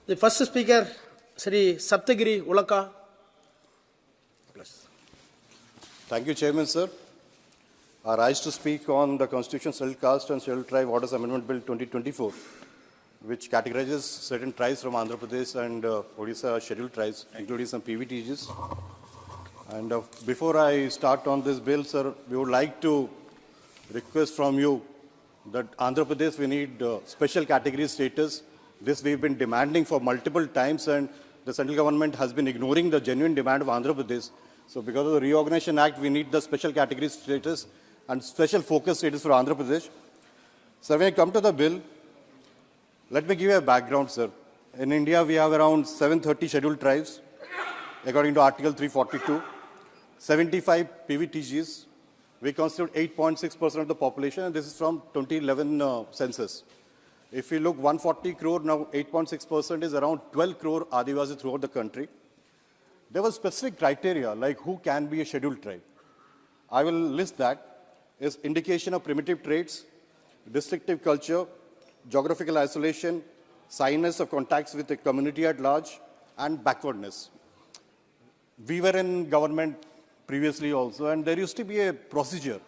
The first speaker, Sri Saptagiri Ulaka. Thank you, Chairman, sir. I rise to speak on the Constitution Scheduled Caste and Scheduled Tribe Orders Amendment Bill 2024, which categorizes certain tribes from Andhra Pradesh and Odisha scheduled tribes, including some PVTGs. And before I start on this bill, sir, we would like to request from you that Andhra Pradesh, we need special category status. This we've been demanding for multiple times, and the central government has been ignoring the genuine demand of Andhra Pradesh. So because of the Reorganization Act, we need the special category status and special focus status for Andhra Pradesh. So when I come to the bill, let me give you a background, sir. In India, we have around 730 scheduled tribes, according to Article 342, 75 PVTGs. We constitute 8.6% of the population, and this is from 2011 census. If we look 140 crore, now 8.6% is around 12 crore Adivasi throughout the country. There was specific criteria, like who can be a scheduled tribe. I will list that. Is indication of primitive traits, distinctive culture, geographical isolation, shyness of contacts with the community at large, and backwardness. We were in government previously also, and there used to be a procedure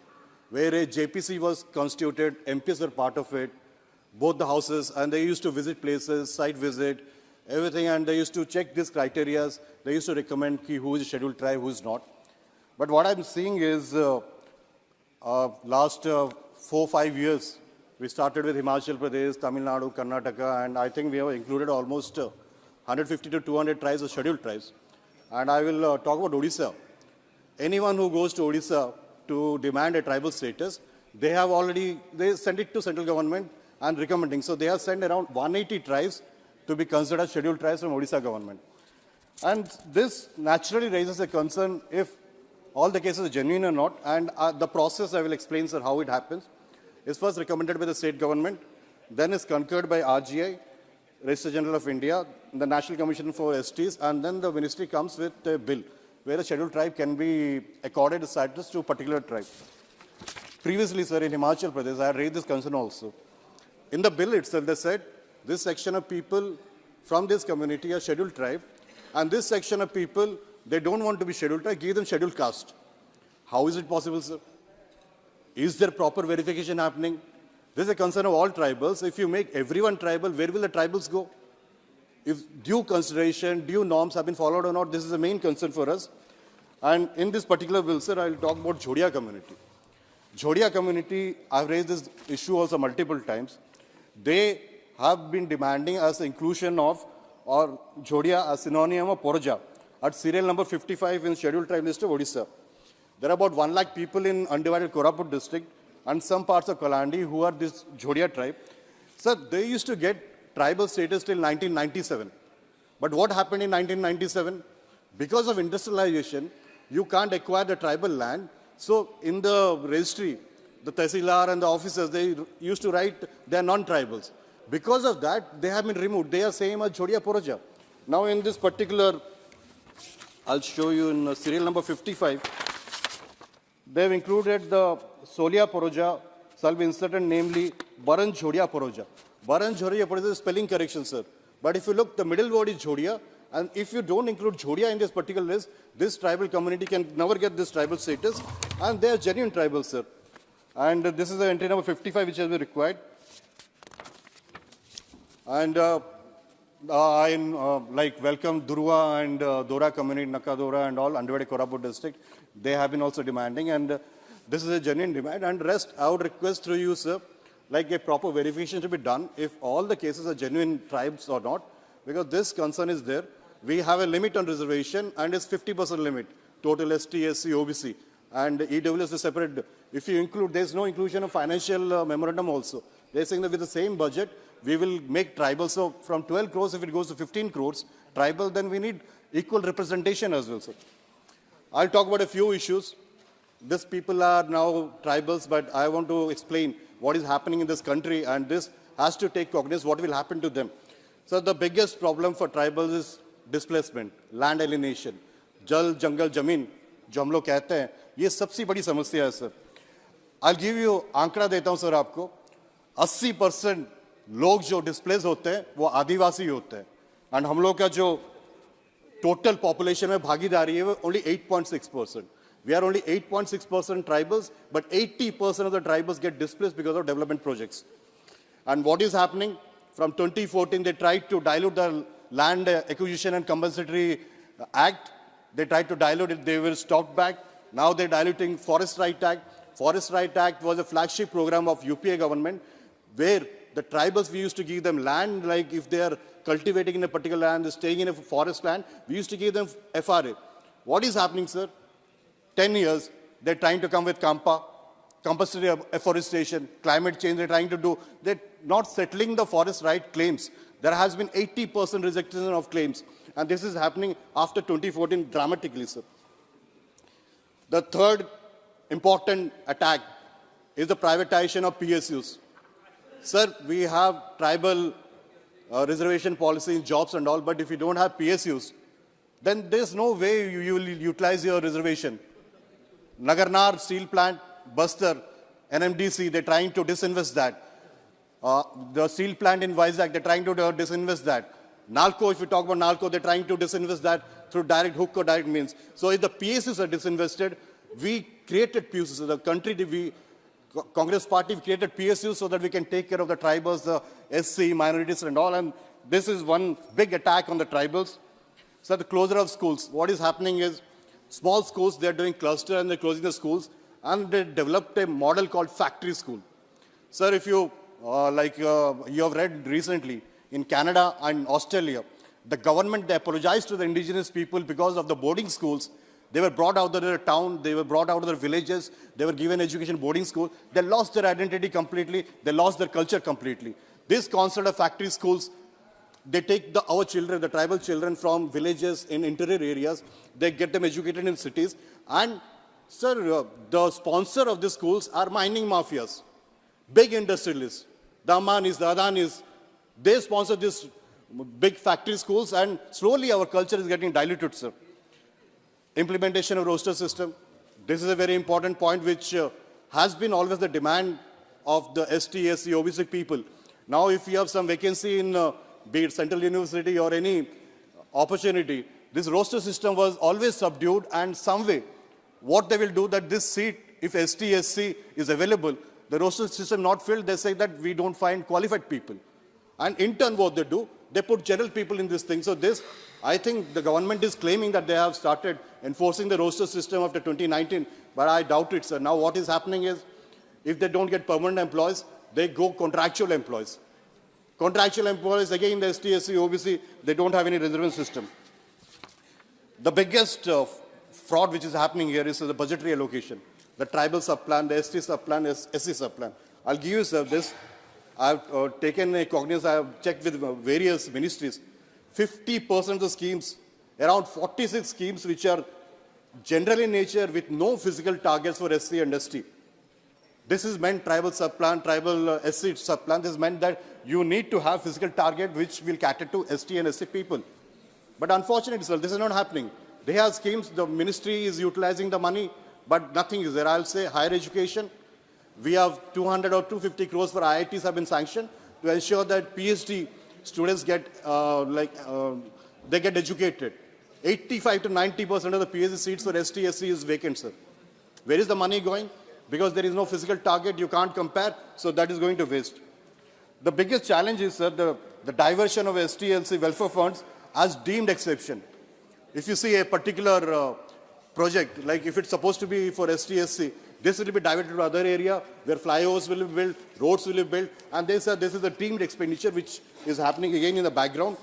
where a JPC was constituted, MPs were part of it, both the houses, and they used to visit places, site visit, everything, and they used to check these criteria. They used to recommend who is a scheduled tribe, who is not. But what I'm seeing is last 4-5 years, we started with Himachal Pradesh, Tamil Nadu, Karnataka, and I think we have included almost 150 to 200 tribes or scheduled tribes. And I will talk about Odisha. Anyone who goes to Odisha to demand a tribal status, they send it to central government and recommending. So they have sent around 180 tribes to be considered scheduled tribes from Odisha government. And this naturally raises a concern if all the cases are genuine or not. And the process, I will explain, sir, how it happens. Is first recommended by the state government, then is concurred by RGI, Registrar General of India, the National Commission for STs, and then the ministry comes with a bill where a scheduled tribe can be accorded a status to a particular tribe. Previously, sir, in Himachal Pradesh, I raised this concern also. In the bill itself, they said this section of people from this community are scheduled tribe, and this section of people, they don't want to be scheduled tribe, give them scheduled caste. How is it possible, sir? Is there proper verification happening? This is a concern of all tribals. If you make everyone tribal, where will the tribals go? If due consideration, due norms have been followed or not, this is the main concern for us. And in this particular bill, sir, I will talk about Jhodia community. Jhodia community, I've raised this issue also multiple times. They have been demanding as the inclusion of or Jhodia as synonym of Poroja at serial number 55 in scheduled tribe list of Odisha. There are about 1 lakh people in undivided Koraput district and some parts of Kalandi who are this Jhodia tribe. So they used to get tribal status till 1997. But what happened in 1997? Because of industrialization, you can't acquire the tribal land. So in the registry, the Tehsildar and the officers, they used to write they are non-tribals. Because of that, they have been removed. They are same as Jhodia Poroja. Now in this particular, I'll show you in serial number 55, they have included the Solia Poroja, shall be inserted namely Baran Jhodia Poroja. Baran Jhodia Poroja is spelling correction, sir. But if you look, the middle word is Jhodia, and if you don't include Jhodia in this particular list, this tribal community can never get this tribal status, and they are genuine tribals, sir. And this is the entry number 55 which has been required. And I welcome Durwa and Dora community, Nakadora and all, Undivided Koraput district. They have been also demanding, and this is a genuine demand. And rest, I would request through you, sir, like a proper verification to be done if all the cases are genuine tribes or not, because this concern is there. We have a limit on reservation, and it's 50% limit, total ST, SC, OBC. And EWS is separate. If you include, there's no inclusion of financial memorandum also. They're saying that with the same budget, we will make tribal. So from 12 crores, if it goes to 15 crores, tribal, then we need equal representation as well, sir. I'll talk about a few issues. These people are now tribals, but I want to explain what is happening in this country, and this has to take cognizance what will happen to them. So the biggest problem for tribals is displacement, land alienation, jal, jungle, jamin, जो हम लोग कहते हैं, ये सबसे बड़ी समस्या है सर. I'll give you आंकड़ा देता हूं सर आपको. 80% लोग जो डिस्प्लेस होते हैं वो आदिवासी होते हैं. एंड हम लोग का जो टोटल पॉपुलेशन में भागीदारी है वो only 8.6%. We are only 8.6% tribals, but 80% of the tribals get displaced because of development projects. And what is happening? From 2014, they tried to dilute the Land Acquisition and Compensatory Act. They tried to dilute it. They were stopped back. Now they're diluting Forest Right Act. Forest Right Act was a flagship program of UPA government, where the tribals, we used to give them land, like if they are cultivating in a particular land, they're staying in a forest land, we used to give them FRA. What is happening, sir? 10 years, they're trying to come with CAMPA, compulsory afforestation, climate change, they're trying to do. They're not settling the forest right claims. There has been 80% rejection of claims. And this is happening after 2014 dramatically, sir. The third important attack is the privatization of PSUs. Sir, we have tribal reservation policy in jobs and all, but if you don't have PSUs, then there's no way you will utilize your reservation. Nagarnar steel plant, Buster, NMDC, they're trying to disinvest that. The steel plant in Vizag, they're trying to disinvest that. Nalco, if you talk about Nalco, they're trying to disinvest that through direct hook or direct means. So if the PSUs are disinvested, we created PSUs. So the country, Congress party created PSUs so that we can take care of the tribals, the SC, minorities and all. And this is one big attack on the tribals. So the closure of schools. What is happening is, small schools, they're doing cluster and they're closing the schools, and they developed a model called factory school. Sir, if you, you have read recently, in Canada and Australia, the government, they apologized to the indigenous people because of the boarding schools. They were brought out of their town, they were brought out of their villages, they were given education boarding school. They lost their identity completely, they lost their culture completely. This concept of factory schools, they take our children, the tribal children from villages in interior areas, they get them educated in cities. And, sir, the sponsor of these schools are mining mafias, big industrialists, the Ambanis, the Adanis. They sponsor these big factory schools, and slowly our culture is getting diluted, sir. Implementation of roster system. This is a very important point which has been always the demand of the ST, SC, OBC people. Now, if you have some vacancy in be it Central University or any opportunity, this roster system was always subdued, and some way, what they will do that this seat, if ST, SC is available, the roster system not filled, they say that we don't find qualified people. And in turn, what they do, they put general people in this thing. So this, I think the government is claiming that they have started enforcing the roster system after 2019, but I doubt it, sir. Now what is happening is, if they don't get permanent employees, they go contractual employees. Contractual employees, again, the ST, SC, OBC, they don't have any reservation system. The biggest fraud which is happening here is the budgetary allocation. The tribal subplan, the ST subplan, SC subplan. I'll give you, sir, this. I've taken a cognizance, I have checked with various ministries. 50% of the schemes, around 46 schemes which are general in nature with no physical targets for SC and ST. This is meant tribal subplan, tribal SC subplan. This is meant that you need to have physical target which will cater to ST and SC people. But unfortunately, sir, this is not happening. They have schemes, the ministry is utilizing the money, but nothing is there. I'll say higher education. We have 200 or 250 crores for IITs have been sanctioned to ensure that PhD students get, they get educated. 85 to 90% of the PhD seats for ST, SC is vacant, sir. Where is the money going? Because there is no physical target, you can't compare, so that is going to waste. The biggest challenge is, sir, the diversion of ST-LC welfare funds as deemed exception. If you see a particular project, like if it's supposed to be for ST-SC, this will be diverted to other area where flyovers will be built, roads will be built, and they said this is a deemed expenditure which is happening again in the background.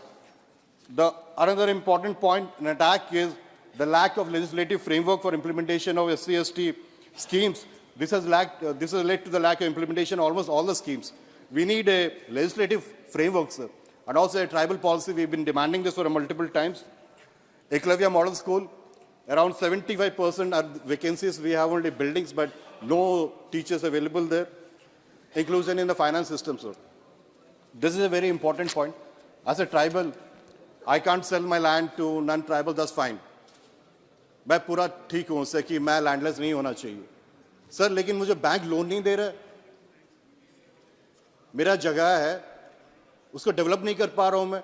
Another important point in attack is the lack of legislative framework for implementation of SC-ST schemes. This has led to the lack of implementation of almost all the schemes. We need a legislative framework, sir, and also a tribal policy. We've been demanding this for multiple times. Eklavya Model School, around 75% are vacancies. We have only buildings, but no teachers available there. Inclusion in the finance system, sir. This is a very important point. As a tribal, I can't sell my land to non-tribal, that's fine. मैं पूरा ठीक हूँ उससे कि मैं landless नहीं होना चाहिए सर, लेकिन मुझे बैंक लोन नहीं दे रहा, मेरा जगह है उसको डेवलप नहीं कर पा रहा हूँ मैं,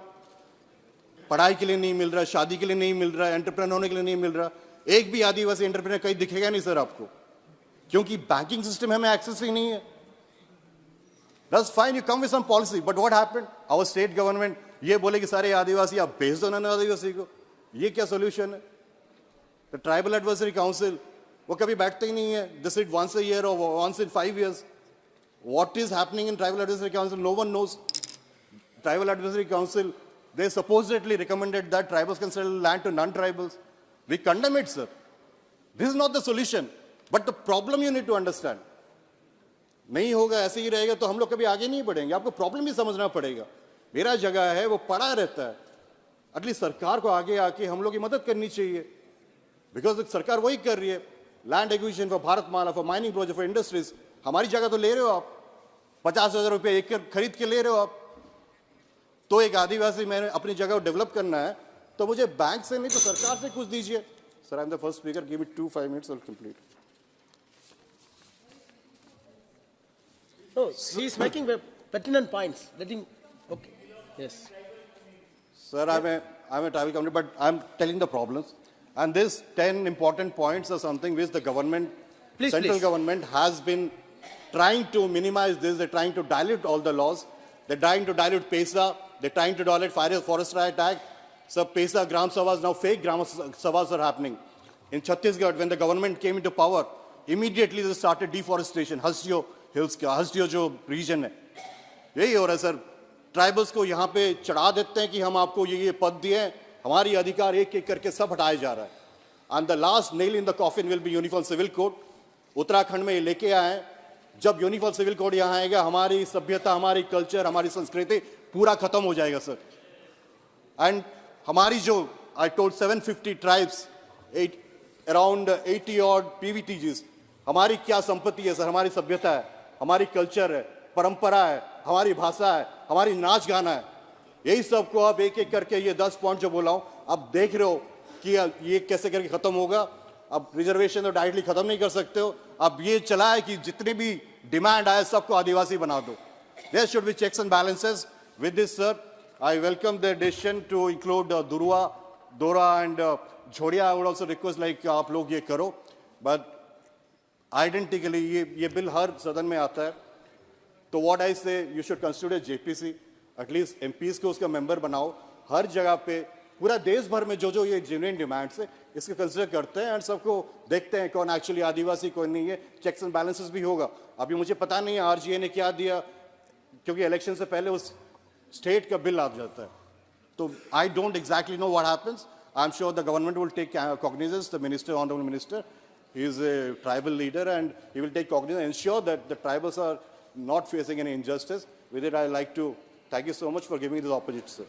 पढ़ाई के लिए नहीं मिल रहा, शादी के लिए नहीं मिल रहा, एंटरप्रेन्योर होने के लिए नहीं मिल रहा। एक भी आदिवासी एंटरप्रेन्योर कहीं दिखेगा नहीं सर आपको, क्योंकि बैंकिंग सिस्टम हमें एक्सेस ही नहीं है। That's fine, you come with some policy, but what happened? Our state government ये बोले कि सारे आदिवासी आप भेज दो ना आदिवासी को, ये क्या सोल्यूशन है? The ट्राइबल एडवाइजरी काउंसिल वो कभी बैठते ही नहीं है, they sit once a year or once in 5 years. What is happening in tribal advisory council? No one knows. Tribal advisory council, they supposedly recommended that tribals can sell land to non-tribals. We condemn it, sir. This is not the solution, but the problem you need to understand. नहीं होगा, ऐसे ही रहेगा तो हम लोग कभी आगे नहीं बढ़ेंगे। आपको प्रॉब्लम भी समझना पड़ेगा। मेरा जगह है वो पड़ा रहता है, एटलीस्ट सरकार को आगे आके हम लोग की मदद करनी चाहिए, बिकॉज सरकार वही कर रही है। Land acquisition for Bharatmala, for mining project, for industries, हमारी जगह तो ले रहे हो आप, 50,000 रुपये एकड़ खरीद के ले रहे हो आप। तो एक आदिवासी मैंने अपनी जगह को डेवलप करना है तो मुझे बैंक से नहीं तो सरकार से कुछ दीजिए। Sir, I am the first speaker, give it 2-5 minutes, I'll complete. No, he is making pertinent points. Let him. Okay. Yes. Sir, I'm a tribal company, but I'm telling the problems. And these 10 important points are something which the government, central government has been trying to minimize this. They're trying to dilute all the laws. They're trying to dilute PESA. They're trying to dilute Forest Riot Act. So PESA, Gram Sabhas, now fake Gram Sabhas are happening. In Chhattisgarh, when the government came into power, immediately they started deforestation. Hasdeo Hills का, Hasdeo जो region है, यही हो रहा है sir. Tribals को यहाँ पे चढ़ा देते हैं कि हम आपको ये पद दिए हैं, हमारी अधिकार एक एक करके सब हटाया जा रहा है। And the last nail in the coffin will be uniform civil code. Uttarakhand में ये लेके आए हैं, जब यूनिफॉर्म सिविल कोड यहाँ आएगा, हमारी सभ्यता, हमारी कल्चर, हमारी संस्कृति पूरा खत्म हो जाएगा सर। एंड हमारी जो I told 750 tribes, around 80 odd PVTGs, हमारी क्या संपत्ति है सर? हमारी सभ्यता है, हमारी कल्चर है, परंपरा है, हमारी भाषा है, हमारी नाच गाना है। यही सब को अब एक एक करके ये 10 पॉइंट जो बोला हूं, अब देख रहे हो कि ये कैसे करके खत्म होगा। अब रिजर्वेशन तो डायरेक्टली खत्म नहीं कर सकते हो। अब ये चला है कि जितने भी डिमांड आए सबको आदिवासी बना दो। There should be checks and balances. With this sir, I welcome the decision to include Dora and Jhodia. I would also request like आप लोग ये करो, बट आइडेंटिकली ये बिल हर सदन में आता है। तो what I say, you should consider JPC, at least MPs को उसका मेंबर बनाओ। हर जगह पे पूरा देश भर में जो ये जेन्युइन डिमांड्स है इसको कंसिडर करते हैं एंड सबको देखते हैं कौन एक्चुअली आदिवासी कौन नहीं है। चेक्स एंड बैलेंसेस भी होगा। अभी मुझे पता नहीं है RGA ने क्या दिया, क्योंकि इलेक्शन से पहले उस स्टेट का बिल आ जाता है। तो I don't exactly know what happens. I am sure the government will take cognizance. The minister, honourable minister, he is a tribal leader and he will take cognizance and ensure that the tribals are not facing any injustice. With it, I like to thank you so much for giving me this opportunity, sir.